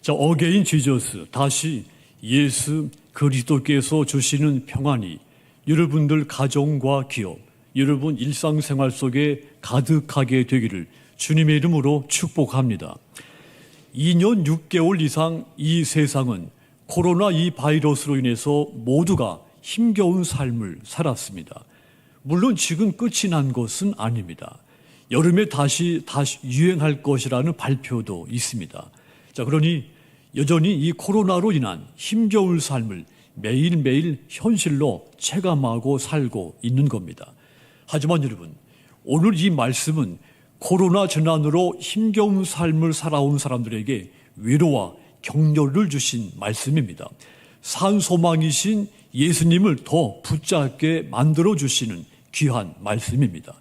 자, 어게인 지저스, 다시 예수 그리스도께서 주시는 평안이 여러분들 가정과 기업, 여러분 일상생활 속에 가득하게 되기를 주님의 이름으로 축복합니다. 2년 6개월 이상 이 세상은 코로나 이 바이러스로 인해서 모두가 힘겨운 삶을 살았습니다. 물론 지금 끝이 난 것은 아닙니다. 여름에 다시 유행할 것이라는 발표도 있습니다. 자, 그러니 여전히 이 코로나로 인한 힘겨운 삶을 매일매일 현실로 체감하고 살고 있는 겁니다. 하지만 여러분, 오늘 이 말씀은 코로나 재난으로 힘겨운 삶을 살아온 사람들에게 위로와 격려를 주신 말씀입니다. 산 소망이신 예수님을 더 붙잡게 만들어 주시는 귀한 말씀입니다.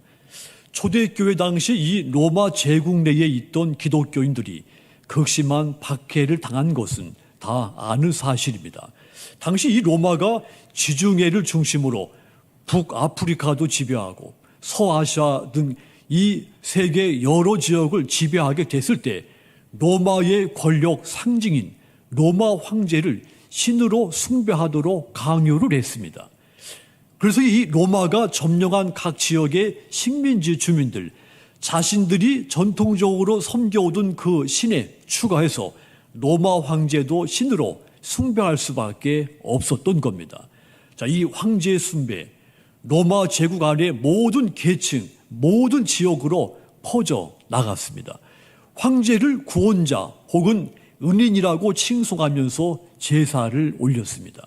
초대교회 당시 이 로마 제국 내에 있던 기독교인들이 극심한 박해를 당한 것은 다 아는 사실입니다. 당시 이 로마가 지중해를 중심으로 북아프리카도 지배하고 서아시아 등 이 세계 여러 지역을 지배하게 됐을 때 로마의 권력 상징인 로마 황제를 신으로 숭배하도록 강요를 했습니다. 그래서 이 로마가 점령한 각 지역의 식민지 주민들, 자신들이 전통적으로 섬겨오던 그 신에 추가해서 로마 황제도 신으로 숭배할 수밖에 없었던 겁니다. 자, 이 황제 숭배, 로마 제국 안의 모든 계층, 모든 지역으로 퍼져 나갔습니다. 황제를 구원자 혹은 은인이라고 칭송하면서 제사를 올렸습니다.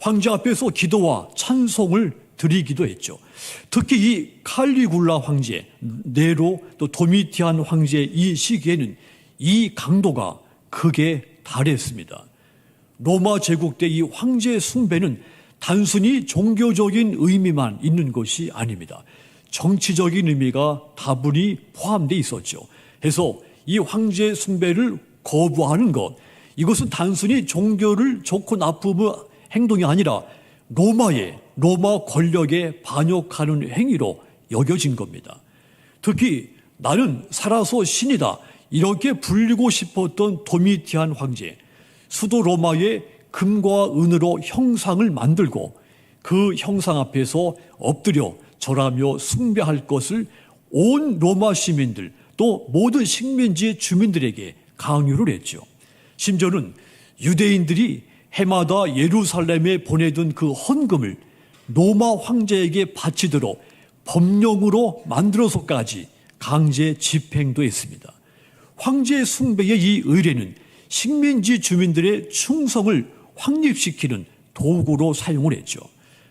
황제 앞에서 기도와 찬송을 드리기도 했죠. 특히 이 칼리굴라 황제, 네로 또 도미티안 황제 이 시기에는 이 강도가 크게 달했습니다. 로마 제국 때 이 황제 숭배는 단순히 종교적인 의미만 있는 것이 아닙니다. 정치적인 의미가 다분히 포함되어 있었죠. 해서 이 황제 숭배를 거부하는 것, 이것은 단순히 종교를 좋고 나쁨의 행동이 아니라 로마 권력에 반역하는 행위로 여겨진 겁니다. 특히 나는 살아서 신이다 이렇게 불리고 싶었던 도미티안 황제, 수도 로마의 금과 은으로 형상을 만들고 그 형상 앞에서 엎드려 절하며 숭배할 것을 온 로마 시민들 또 모든 식민지 주민들에게 강요를 했죠. 심지어는 유대인들이 해마다 예루살렘에 보내던 그 헌금을 로마 황제에게 바치도록 법령으로 만들어서까지 강제 집행도 했습니다. 황제 숭배의 이 의례는 식민지 주민들의 충성을 확립시키는 도구로 사용을 했죠.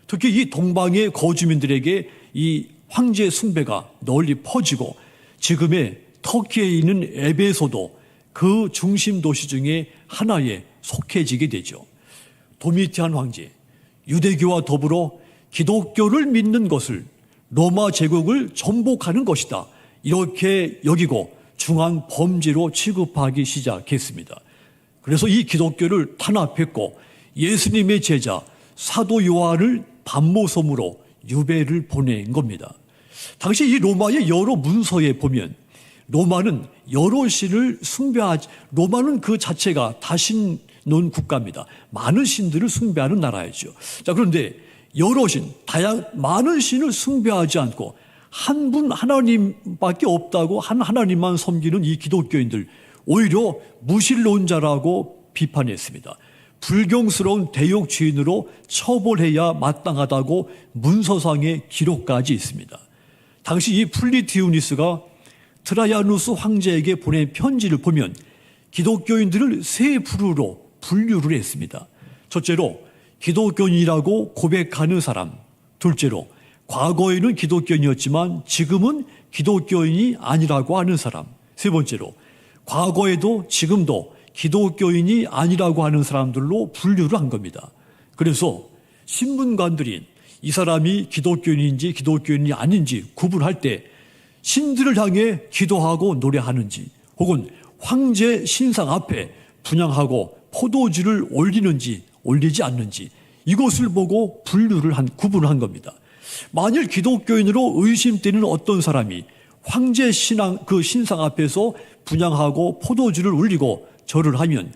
특히 이 동방의 거주민들에게 이 황제 숭배가 널리 퍼지고 지금의 터키에 있는 에베소도 그 중심 도시 중에 하나에 속해지게 되죠. 도미티안 황제, 유대교와 더불어 기독교를 믿는 것을 로마 제국을 전복하는 것이다 이렇게 여기고 중한 범죄로 취급하기 시작했습니다. 그래서 이 기독교를 탄압했고 예수님의 제자 사도 요한을 반모섬으로 유배를 보낸 겁니다. 당시 이 로마의 여러 문서에 보면 로마는 여러 신을 숭배하지, 로마는 그 자체가 다신 논 국가입니다. 많은 신들을 숭배하는 나라였죠. 자, 그런데 여러 신, 많은 신을 숭배하지 않고 한 분 하나님밖에 없다고 한 하나님만 섬기는 이 기독교인들, 오히려 무신론자라고 비판했습니다. 불경스러운 대욕주의인으로 처벌해야 마땅하다고 문서상의 기록까지 있습니다. 당시 이 플리티우니스가 트라야누스 황제에게 보낸 편지를 보면 기독교인들을 세 부류로 분류를 했습니다. 첫째로 기독교인이라고 고백하는 사람, 둘째로 과거에는 기독교인이었지만 지금은 기독교인이 아니라고 하는 사람, 세 번째로 과거에도 지금도 기독교인이 아니라고 하는 사람들로 분류를 한 겁니다. 그래서 신문관들이 이 사람이 기독교인인지 기독교인이 아닌지 구분할 때 신들을 향해 기도하고 노래하는지 혹은 황제 신상 앞에 분향하고 포도주를 올리는지 올리지 않는지 이것을 보고 구분을 한 겁니다. 만일 기독교인으로 의심되는 어떤 사람이 황제 신상 앞에서 분향하고 포도주를 올리고 절을 하면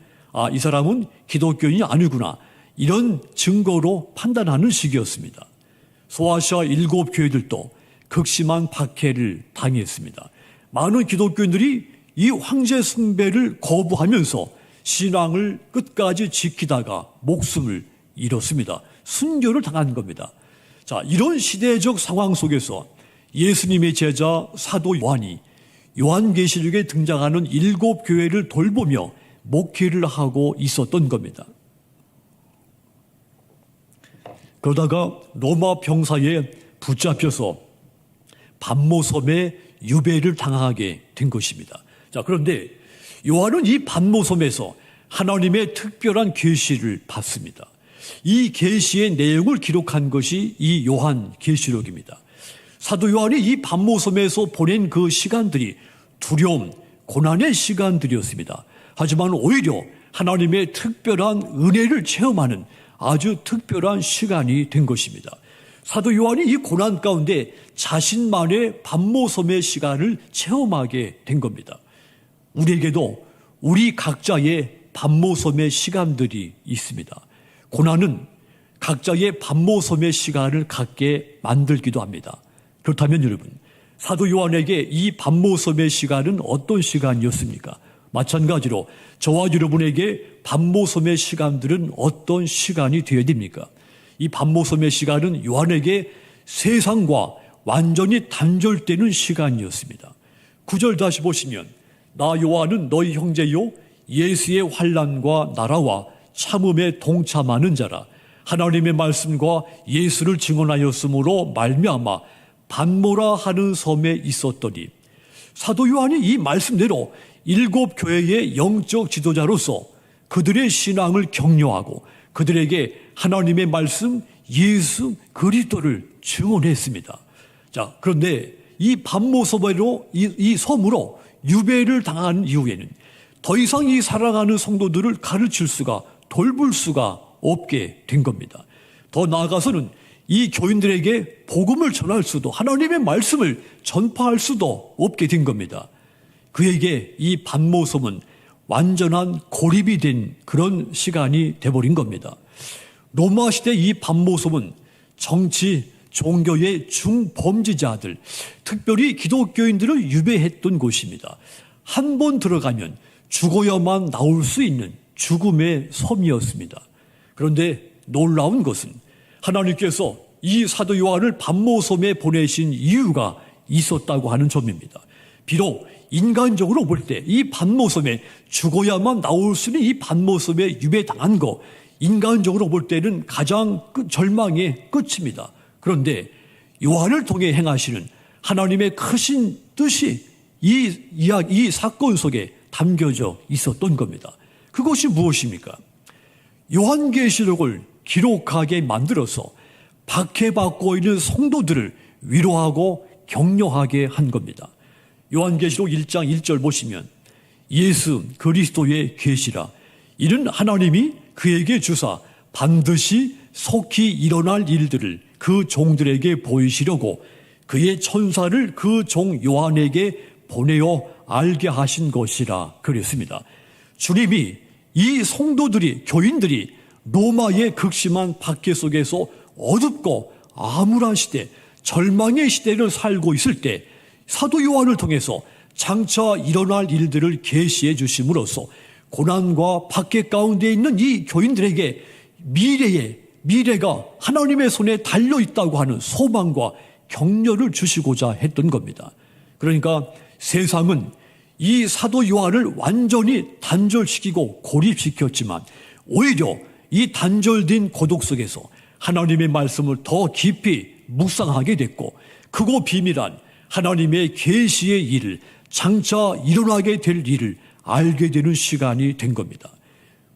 이 사람은 기독교인이 아니구나, 이런 증거로 판단하는 시기였습니다. 소아시아 7교회들도 극심한 박해를 당했습니다. 많은 기독교인들이 이 황제 숭배를 거부하면서 신앙을 끝까지 지키다가 목숨을 잃었습니다. 순교를 당한 겁니다. 자, 이런 시대적 상황 속에서 예수님의 제자 사도 요한이 요한계시록에 등장하는 7교회를 돌보며 목회를 하고 있었던 겁니다. 그러다가 로마 병사에 붙잡혀서 반모섬에 유배를 당하게 된 것입니다. 자, 그런데 요한은 이 반모섬에서 하나님의 특별한 계시를 받습니다. 이 계시의 내용을 기록한 것이 이 요한계시록입니다. 사도 요한이 이 반모섬에서 보낸 그 시간들이 두려움, 고난의 시간들이었습니다. 하지만 오히려 하나님의 특별한 은혜를 체험하는 아주 특별한 시간이 된 것입니다. 사도 요한이 이 고난 가운데 자신만의 반모섬의 시간을 체험하게 된 겁니다. 우리에게도 우리 각자의 반모섬의 시간들이 있습니다. 고난은 각자의 반모섬의 시간을 갖게 만들기도 합니다. 그렇다면 여러분, 사도 요한에게 이 반모섬의 시간은 어떤 시간이었습니까? 마찬가지로 저와 여러분에게 반모섬의 시간들은 어떤 시간이 되어야 됩니까? 이 반모섬의 시간은 요한에게 세상과 완전히 단절되는 시간이었습니다. 9절 다시 보시면, 나 요한은 너희 형제요 예수의 환난과 나라와 참음에 동참하는 자라. 하나님의 말씀과 예수를 증언하였으므로 말미암아 반모라 하는 섬에 있었더니. 사도 요한이 이 말씀대로 7교회의 영적 지도자로서 그들의 신앙을 격려하고 그들에게 하나님의 말씀 예수 그리스도를 증언했습니다. 자, 그런데 이 반모섬으로 이 섬으로 유배를 당한 이후에는 더 이상 이 살아가는 성도들을 가르칠 수가, 돌볼 수가 없게 된 겁니다. 더 나아가서는 이 교인들에게 복음을 전할 수도, 하나님의 말씀을 전파할 수도 없게 된 겁니다. 그에게 이 반모섬은 완전한 고립이 된 그런 시간이 돼버린 겁니다. 로마 시대 이 반모섬은 정치, 종교의 중범죄자들, 특별히 기독교인들을 유배했던 곳입니다. 한 번 들어가면 죽어야만 나올 수 있는 죽음의 섬이었습니다. 그런데 놀라운 것은 하나님께서 이 사도 요한을 반모섬에 보내신 이유가 있었다고 하는 점입니다. 비록 인간적으로 볼 때 이 반모섬에 죽어야만 나올 수 있는 이 반모섬에 유배당한 거, 인간적으로 볼 때는 가장 절망의 끝입니다. 그런데 요한을 통해 행하시는 하나님의 크신 뜻이 이 사건 속에 담겨져 있었던 겁니다. 그것이 무엇입니까? 요한계시록을 기록하게 만들어서 박해받고 있는 성도들을 위로하고 격려하게 한 겁니다. 요한계시록 1장 1절 보시면, 예수 그리스도의 계시라. 이는 하나님이 그에게 주사 반드시 속히 일어날 일들을 그 종들에게 보이시려고 그의 천사를 그 종 요한에게 보내어 알게 하신 것이라 그랬습니다. 주님이 이 성도들이, 교인들이 로마의 극심한 박해 속에서 어둡고 암울한 시대, 절망의 시대를 살고 있을 때 사도 요한을 통해서 장차 일어날 일들을 계시해 주심으로써 고난과 박해 가운데 있는 이 교인들에게 미래가 하나님의 손에 달려 있다고 하는 소망과 격려를 주시고자 했던 겁니다. 그러니까 세상은 이 사도 요한을 완전히 단절시키고 고립시켰지만 오히려 이 단절된 고독 속에서 하나님의 말씀을 더 깊이 묵상하게 됐고, 크고 비밀한 하나님의 계시의 일을, 장차 일어나게 될 일을 알게 되는 시간이 된 겁니다.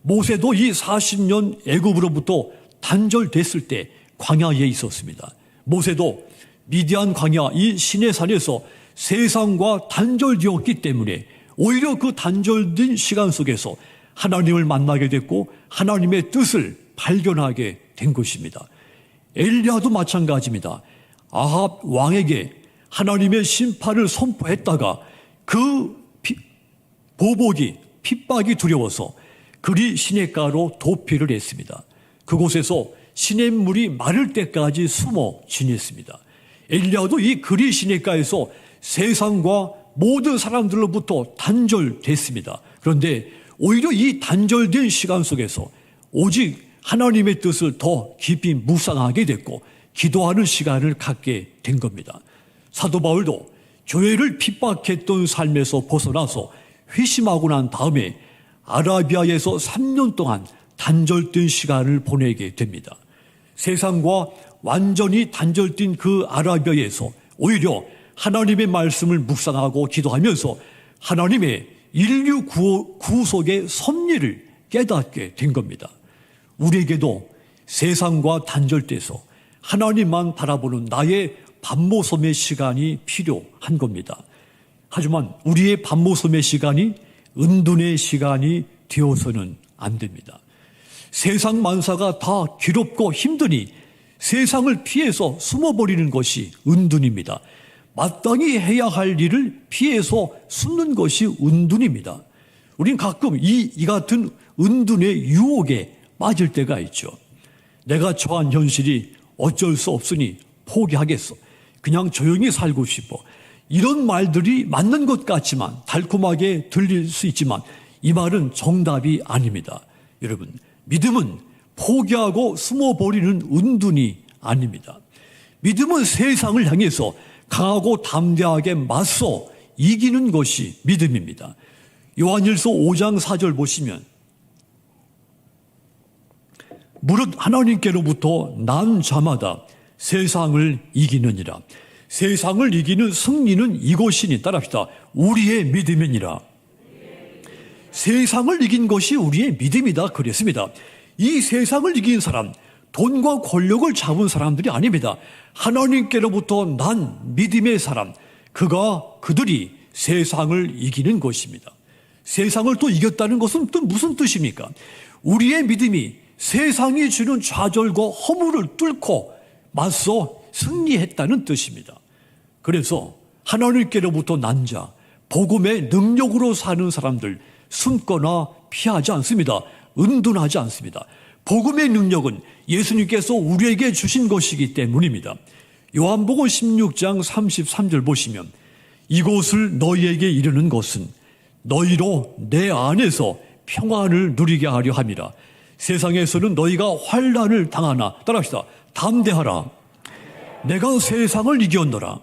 모세도 이 40년 애굽으로부터 단절됐을 때 광야에 있었습니다. 모세도 미디안 광야 이 시내산에서 세상과 단절되었기 때문에 오히려 그 단절된 시간 속에서 하나님을 만나게 됐고 하나님의 뜻을 발견하게 된 것입니다. 엘리야도 마찬가지입니다. 아합 왕에게 하나님의 심판을 선포했다가 그 핍박이 두려워서 그리 시냇가로 도피를 했습니다. 그곳에서 시냇물이 마를 때까지 숨어 지냈습니다. 엘리야도 이 그리 시냇가에서 세상과 모든 사람들로부터 단절됐습니다. 그런데 오히려 이 단절된 시간 속에서 오직 하나님의 뜻을 더 깊이 묵상하게 됐고 기도하는 시간을 갖게 된 겁니다. 사도 바울도 교회를 핍박했던 삶에서 벗어나서 회심하고 난 다음에 아라비아에서 3년 동안 단절된 시간을 보내게 됩니다. 세상과 완전히 단절된 그 아라비아에서 오히려 하나님의 말씀을 묵상하고 기도하면서 하나님의 인류 구속의 섭리를 깨닫게 된 겁니다. 우리에게도 세상과 단절돼서 하나님만 바라보는 나의 밤모섬의 시간이 필요한 겁니다. 하지만 우리의 밤모섬의 시간이 은둔의 시간이 되어서는 안 됩니다. 세상 만사가 다 괴롭고 힘드니 세상을 피해서 숨어버리는 것이 은둔입니다. 마땅히 해야 할 일을 피해서 숨는 것이 은둔입니다. 우린 가끔 이 같은 은둔의 유혹에 빠질 때가 있죠. 내가 처한 현실이 어쩔 수 없으니 포기하겠어. 그냥 조용히 살고 싶어. 이런 말들이 맞는 것 같지만 달콤하게 들릴 수 있지만 이 말은 정답이 아닙니다. 여러분, 믿음은 포기하고 숨어버리는 은둔이 아닙니다. 믿음은 세상을 향해서 강하고 담대하게 맞서 이기는 것이 믿음입니다. 요한일서 5장 4절 보시면 무릇 하나님께로부터 난 자마다 세상을 이기느니라. 세상을 이기는 승리는 이것이니 따라합시다. 우리의 믿음이니라. 세상을 이긴 것이 우리의 믿음이다 그랬습니다. 이 세상을 이긴 사람, 돈과 권력을 잡은 사람들이 아닙니다. 하나님께로부터 난 믿음의 사람, 그들이 세상을 이기는 것입니다. 세상을 또 이겼다는 것은 또 무슨 뜻입니까? 우리의 믿음이 세상이 주는 좌절과 허물을 뚫고 맞서 승리했다는 뜻입니다. 그래서 하나님께로부터 난 자, 복음의 능력으로 사는 사람들 숨거나 피하지 않습니다. 은둔하지 않습니다. 복음의 능력은 예수님께서 우리에게 주신 것이기 때문입니다. 요한복음 16장 33절 보시면 이곳을 너희에게 이르는 것은 너희로 내 안에서 평안을 누리게 하려 함이라. 세상에서는 너희가 환난을 당하나 따라합시다. 담대하라. 내가 세상을 이겼노라.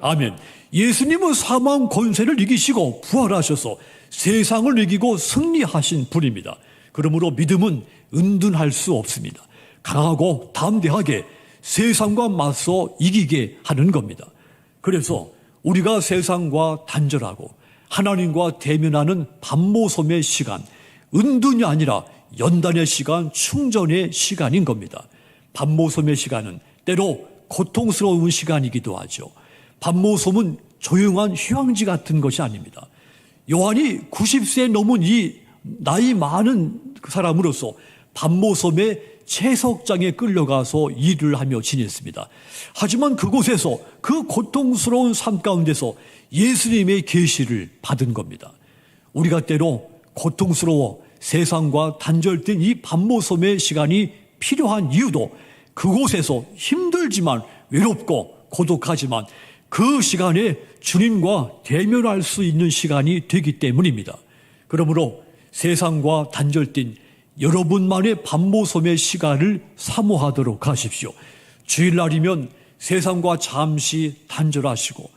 아멘. 예수님은 사망 권세를 이기시고 부활하셔서 세상을 이기고 승리하신 분입니다. 그러므로 믿음은 은둔할 수 없습니다. 강하고 담대하게 세상과 맞서 이기게 하는 겁니다. 그래서 우리가 세상과 단절하고 하나님과 대면하는 밤모섬의 시간, 은둔이 아니라 연단의 시간, 충전의 시간인 겁니다. 밤모섬의 시간은 때로 고통스러운 시간이기도 하죠. 밤모섬은 조용한 휴양지 같은 것이 아닙니다. 요한이 90세 넘은 이 나이 많은 사람으로서 밤모섬의 채석장에 끌려가서 일을 하며 지냈습니다. 하지만 그곳에서 그 고통스러운 삶 가운데서 예수님의 계시를 받은 겁니다. 우리가 때로 고통스러워 세상과 단절된 이 밤모섬의 시간이 필요한 이유도 그곳에서 힘들지만 외롭고 고독하지만 그 시간에 주님과 대면할 수 있는 시간이 되기 때문입니다. 그러므로 세상과 단절된 여러분만의 밤모섬의 시간을 사모하도록 하십시오. 주일날이면 세상과 잠시 단절하시고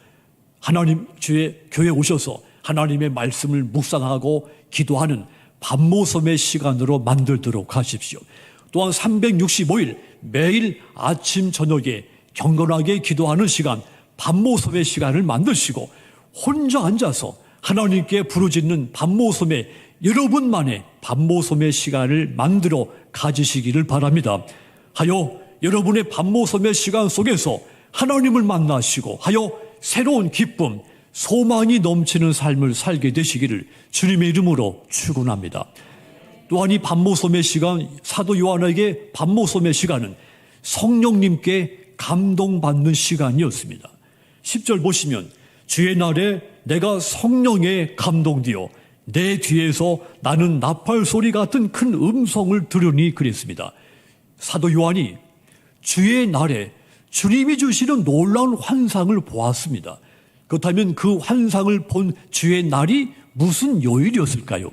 하나님 주의 교회에 오셔서 하나님의 말씀을 묵상하고 기도하는 밤모섬의 시간으로 만들도록 하십시오. 또한 365일 매일 아침 저녁에 경건하게 기도하는 시간, 밤모섬의 시간을 만드시고 혼자 앉아서 하나님께 부르짖는 밤모섬의 여러분만의 밤모섬의 시간을 만들어 가지시기를 바랍니다. 하여 여러분의 밤모섬의 시간 속에서 하나님을 만나시고 하여 새로운 기쁨, 소망이 넘치는 삶을 살게 되시기를 주님의 이름으로 축원합니다. 또한 이 밤모섬의 시간, 사도 요한에게 밤모섬의 시간은 성령님께 감동받는 시간이었습니다. 10절 보시면 주의 날에 내가 성령에 감동되어 내 뒤에서 나는 나팔 소리 같은 큰 음성을 들으니 그랬습니다. 사도 요한이 주의 날에 주님이 주시는 놀라운 환상을 보았습니다. 그렇다면 그 환상을 본 주의 날이 무슨 요일이었을까요?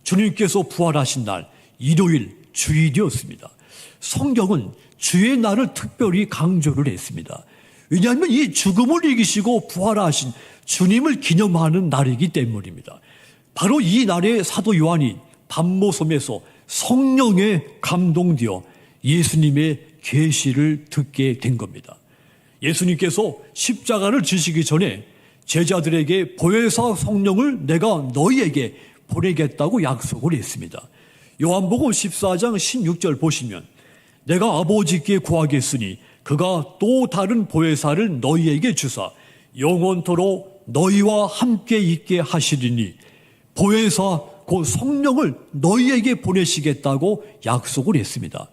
주님께서 부활하신 날 일요일 주일이었습니다. 성경은 주의 날을 특별히 강조를 했습니다. 왜냐하면 이 죽음을 이기시고 부활하신 주님을 기념하는 날이기 때문입니다. 바로 이 날에 사도 요한이 반모섬에서 성령에 감동되어 예수님의 계시를 듣게 된 겁니다. 예수님께서 십자가를 지시기 전에 제자들에게 보혜사 성령을 내가 너희에게 보내겠다고 약속을 했습니다. 요한복음 14장 16절 보시면 내가 아버지께 구하겠으니 그가 또 다른 보혜사를 너희에게 주사 영원토록 너희와 함께 있게 하시리니 보혜사 곧 성령을 너희에게 보내시겠다고 약속을 했습니다.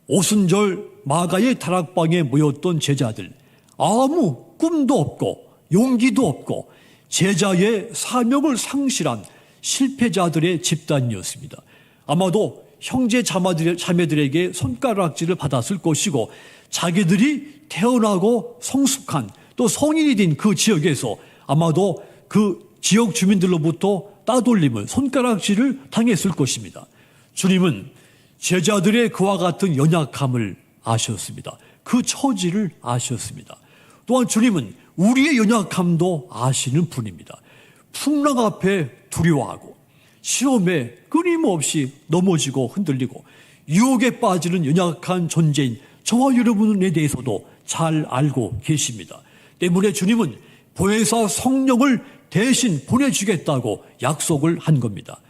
오순절 마가의 다락방에 모였던 제자들, 아무 꿈도 없고 용기도 없고 제자의 사명을 상실한 실패자들의 집단이었습니다. 아마도 형제 자매들에게 손가락질을 받았을 것이고 자기들이 태어나고 성숙한 또 성인이 된 그 지역에서 아마도 그 지역 주민들로부터 따돌림을 손가락질을 당했을 것입니다. 주님은 제자들의 그와 같은 연약함을 아셨습니다. 그 처지를 아셨습니다. 또한 주님은 우리의 연약함도 아시는 분입니다. 풍랑 앞에 두려워하고 시험에 끊임없이 넘어지고 흔들리고 유혹에 빠지는 연약한 존재인 저와 여러분에 대해서도 잘 알고 계십니다. 때문에 주님은 보혜사 성령을 대신 보내주겠다고 약속을 한 겁니다.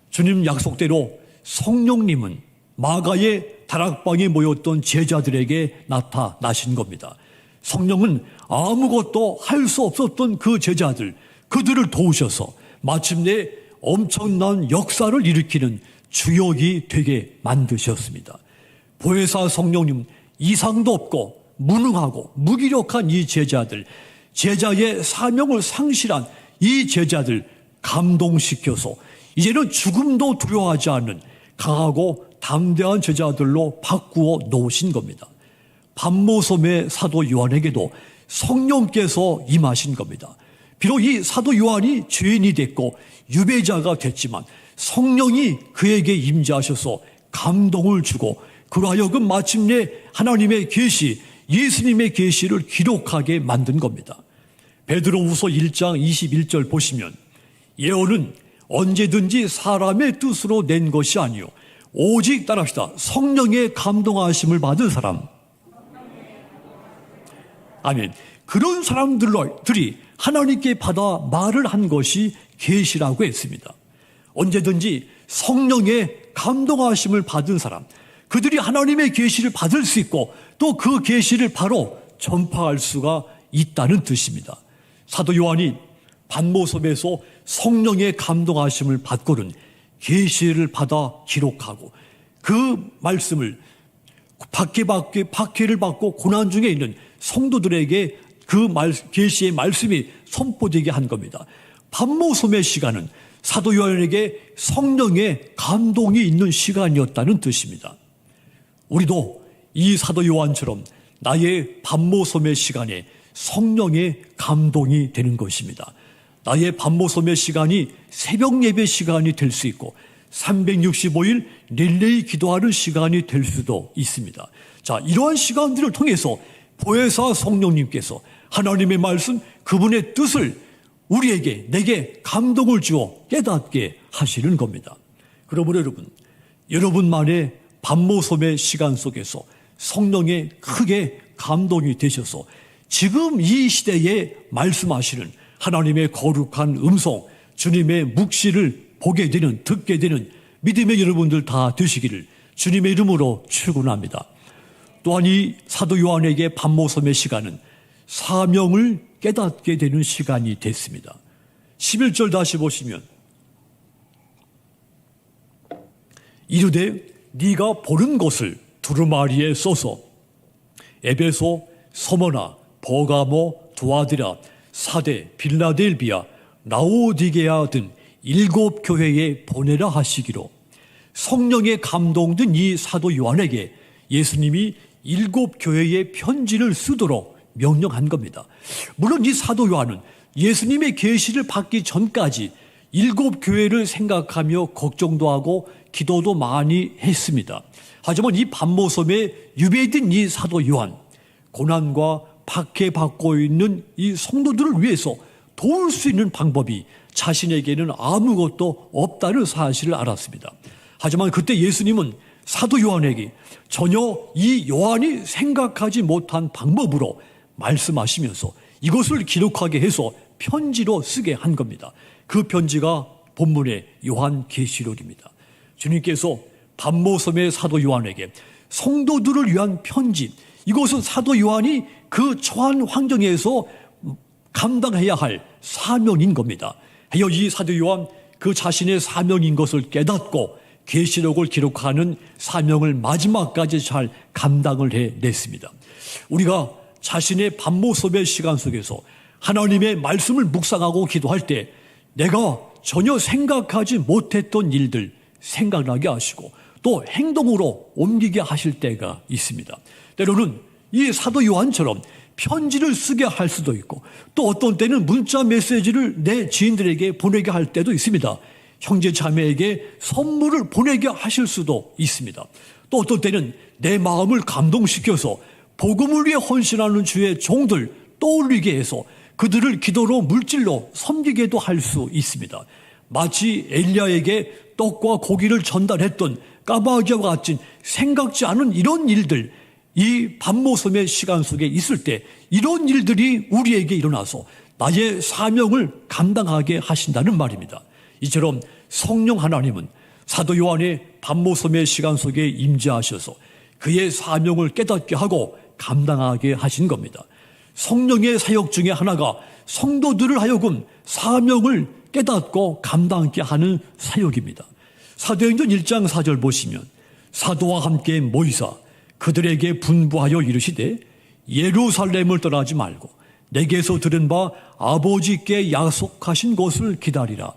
주님 약속대로 성령님은 마가의 다락방에 모였던 제자들에게 나타나신 겁니다. 성령은 아무것도 할 수 없었던 그 제자들, 그들을 도우셔서 마침내 엄청난 역사를 일으키는 주역이 되게 만드셨습니다. 보혜사 성령님, 이상도 없고 무능하고 무기력한 이 제자들, 제자의 사명을 상실한 이 제자들 감동시켜서 이제는 죽음도 두려워하지 않는 강하고 담대한 제자들로 바꾸어 놓으신 겁니다. 반모섬의 사도 요한에게도 성령께서 임하신 겁니다. 비록 이 사도 요한이 죄인이 됐고 유배자가 됐지만 성령이 그에게 임재하셔서 감동을 주고 그로 하여금 마침내 하나님의 계시, 예수님의 계시를 기록하게 만든 겁니다. 베드로후서 1장 21절 보시면 예언은 언제든지 사람의 뜻으로 낸 것이 아니요 오직 따라합시다. 성령의 감동하심을 받은 사람. 아멘. 그런 사람들이 하나님께 받아 말을 한 것이 계시라고 했습니다. 언제든지 성령의 감동하심을 받은 사람, 그들이 하나님의 계시를 받을 수 있고 또 그 계시를 바로 전파할 수가 있다는 뜻입니다. 사도 요한이 반모섬에서 성령의 감동하심을 받고는 계시를 받아 기록하고 그 말씀을 박해를 받고 고난 중에 있는 성도들에게 그 계시의 말씀이 선포되게 한 겁니다. 반모섬의 시간은 사도 요한에게 성령의 감동이 있는 시간이었다는 뜻입니다. 우리도 이 사도 요한처럼 나의 반모섬의 시간에 성령의 감동이 되는 것입니다. 나의 반모섬의 시간이 새벽 예배 시간이 될 수 있고 365일 릴레이 기도하는 시간이 될 수도 있습니다. 자, 이러한 시간들을 통해서 보혜사 성령님께서 하나님의 말씀, 그분의 뜻을 우리에게, 내게 감동을 주어 깨닫게 하시는 겁니다. 그러므로 여러분만의 반모섬의 시간 속에서 성령의 크게 감동이 되셔서 지금 이 시대에 말씀하시는 하나님의 거룩한 음성, 주님의 묵시를 보게 되는, 듣게 되는 믿음의 여러분들 다 되시기를 주님의 이름으로 축원합니다. 또한 이 사도 요한에게 반모섬의 시간은 사명을 깨닫게 되는 시간이 됐습니다. 11절 다시 보시면 이르되 네가 보는 것을 두루마리에 써서 에베소, 서머나, 버가모, 두아디라, 사대, 빌라델비아, 라오디게아 등 일곱 교회에 보내라 하시기로 성령에 감동된 이 사도 요한에게 예수님이 일곱 교회에 편지를 쓰도록 명령한 겁니다. 물론 이 사도 요한은 예수님의 계시를 받기 전까지 일곱 교회를 생각하며 걱정도 하고 기도도 많이 했습니다. 하지만 이 반모섬에 유배된 이 사도 요한, 고난과 박해받고 있는 이 성도들을 위해서 도울 수 있는 방법이 자신에게는 아무것도 없다는 사실을 알았습니다. 하지만 그때 예수님은 사도 요한에게 전혀 이 요한이 생각하지 못한 방법으로 말씀하시면서 이것을 기록하게 해서 편지로 쓰게 한 겁니다. 그 편지가 본문의 요한계시록입니다. 주님께서 반모섬의 사도 요한에게 성도들을 위한 편지, 이것은 사도 요한이 그 처한 환경에서 감당해야 할 사명인 겁니다. 하여 이 사도 요한 그 자신의 사명인 것을 깨닫고 계시록을 기록하는 사명을 마지막까지 잘 감당을 해냈습니다. 우리가 자신의 반모섬의 시간 속에서 하나님의 말씀을 묵상하고 기도할 때 내가 전혀 생각하지 못했던 일들 생각나게 하시고 또 행동으로 옮기게 하실 때가 있습니다. 때로는 이 사도 요한처럼 편지를 쓰게 할 수도 있고 또 어떤 때는 문자 메시지를 내 지인들에게 보내게 할 때도 있습니다. 형제 자매에게 선물을 보내게 하실 수도 있습니다. 또 어떤 때는 내 마음을 감동시켜서 복음을 위해 헌신하는 주의 종들 떠올리게 해서 그들을 기도로 물질로 섬기게도 할 수 있습니다. 마치 엘리야에게 떡과 고기를 전달했던 까마귀와 같은 생각지 않은 이런 일들, 이 반모섬의 시간 속에 있을 때 이런 일들이 우리에게 일어나서 나의 사명을 감당하게 하신다는 말입니다. 이처럼 성령 하나님은 사도 요한의 반모섬의 시간 속에 임재하셔서 그의 사명을 깨닫게 하고 감당하게 하신 겁니다. 성령의 사역 중에 하나가 성도들을 하여금 사명을 깨닫고 감당하게 하는 사역입니다. 사도행전 1장 4절 보시면 사도와 함께 모이사 그들에게 분부하여 이르시되 예루살렘을 떠나지 말고 내게서 들은 바 아버지께 약속하신 것을 기다리라.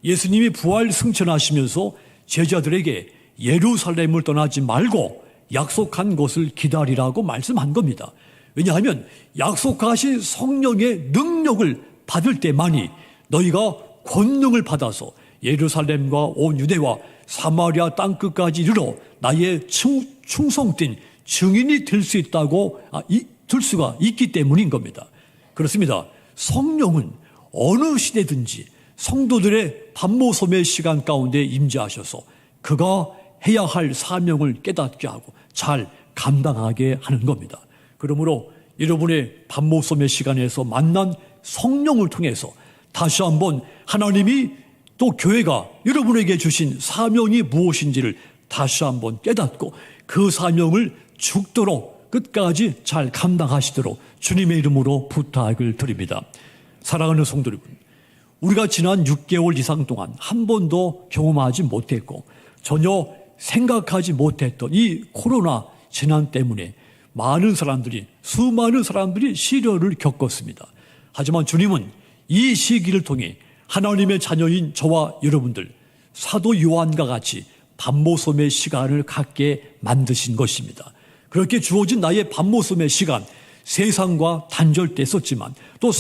예수님이 부활 승천하시면서 제자들에게 예루살렘을 떠나지 말고 약속한 것을 기다리라고 말씀한 겁니다. 왜냐하면 약속하신 성령의 능력을 받을 때만이 너희가 권능을 받아서 예루살렘과 온 유대와 사마리아 땅끝까지 이르러 나의 충성된 증인이 될 수 있다고 될 수가 있기 때문인 겁니다. 그렇습니다. 성령은 어느 시대든지 성도들의 반모섬의 시간 가운데 임재하셔서 그가 해야 할 사명을 깨닫게 하고 잘 감당하게 하는 겁니다. 그러므로 여러분의 반모섬의 시간에서 만난 성령을 통해서 다시 한번 하나님이 또 교회가 여러분에게 주신 사명이 무엇인지를 다시 한번 깨닫고 그 사명을 죽도록 끝까지 잘 감당하시도록 주님의 이름으로 부탁을 드립니다. 사랑하는 성도 여러분, 우리가 지난 6개월 이상 동안 한 번도 경험하지 못했고 전혀 생각하지 못했던 이 코로나 재난 때문에 수많은 사람들이 시련을 겪었습니다. 하지만 주님은 이 시기를 통해 하나님의 자녀인 저와 여러분들 사도 요한과 같이 반모섬의 시간을 갖게 만드신 것입니다. 그렇게 주어진 나의 반모섬의 시간, 세상과 단절됐었지만 또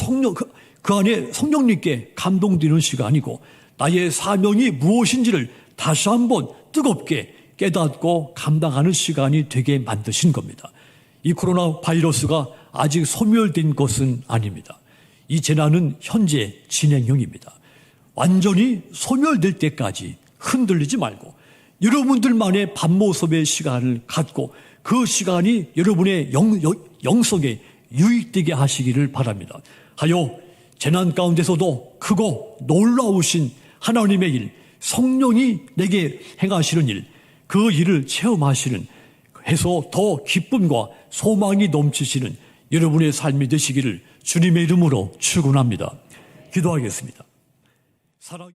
그 안에 성령님께 감동되는 시간이고 나의 사명이 무엇인지를 다시 한번 뜨겁게 깨닫고 감당하는 시간이 되게 만드신 겁니다. 이 코로나 바이러스가 아직 소멸된 것은 아닙니다. 이 재난은 현재 진행형입니다. 완전히 소멸될 때까지 흔들리지 말고 여러분들만의 반모섬의 시간을 갖고 그 시간이 여러분의 영성에 유익되게 하시기를 바랍니다. 하여 재난 가운데서도 크고 놀라우신 하나님의 일, 성령이 내게 행하시는 일, 그 일을 체험하시는 해서 더 기쁨과 소망이 넘치시는 여러분의 삶이 되시기를 주님의 이름으로 축원합니다. 기도하겠습니다. 사랑